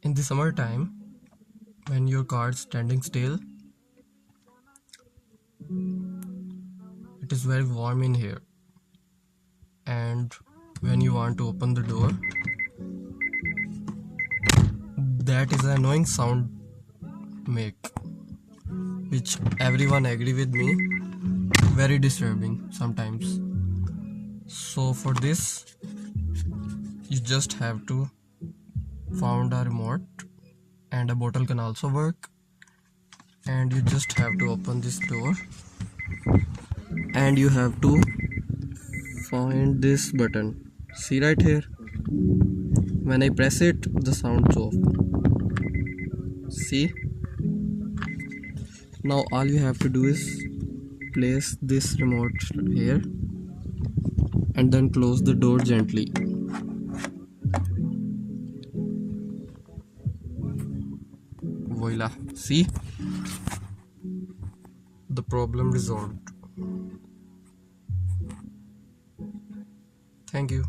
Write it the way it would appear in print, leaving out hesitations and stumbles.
In the summertime, when your car is standing still, it is very warm in here, and when you want to open the door, that is an annoying sound make, which everyone agree with me, very disturbing sometimes. So for this, you just have to found a remote, and a bottle can also work, and you just have to open this door, and you have to find this button. See right here, when I press it, the sound's off. See, now all you have to do is place this remote here and then close the door gently. Voila, see, the problem resolved. Thank you.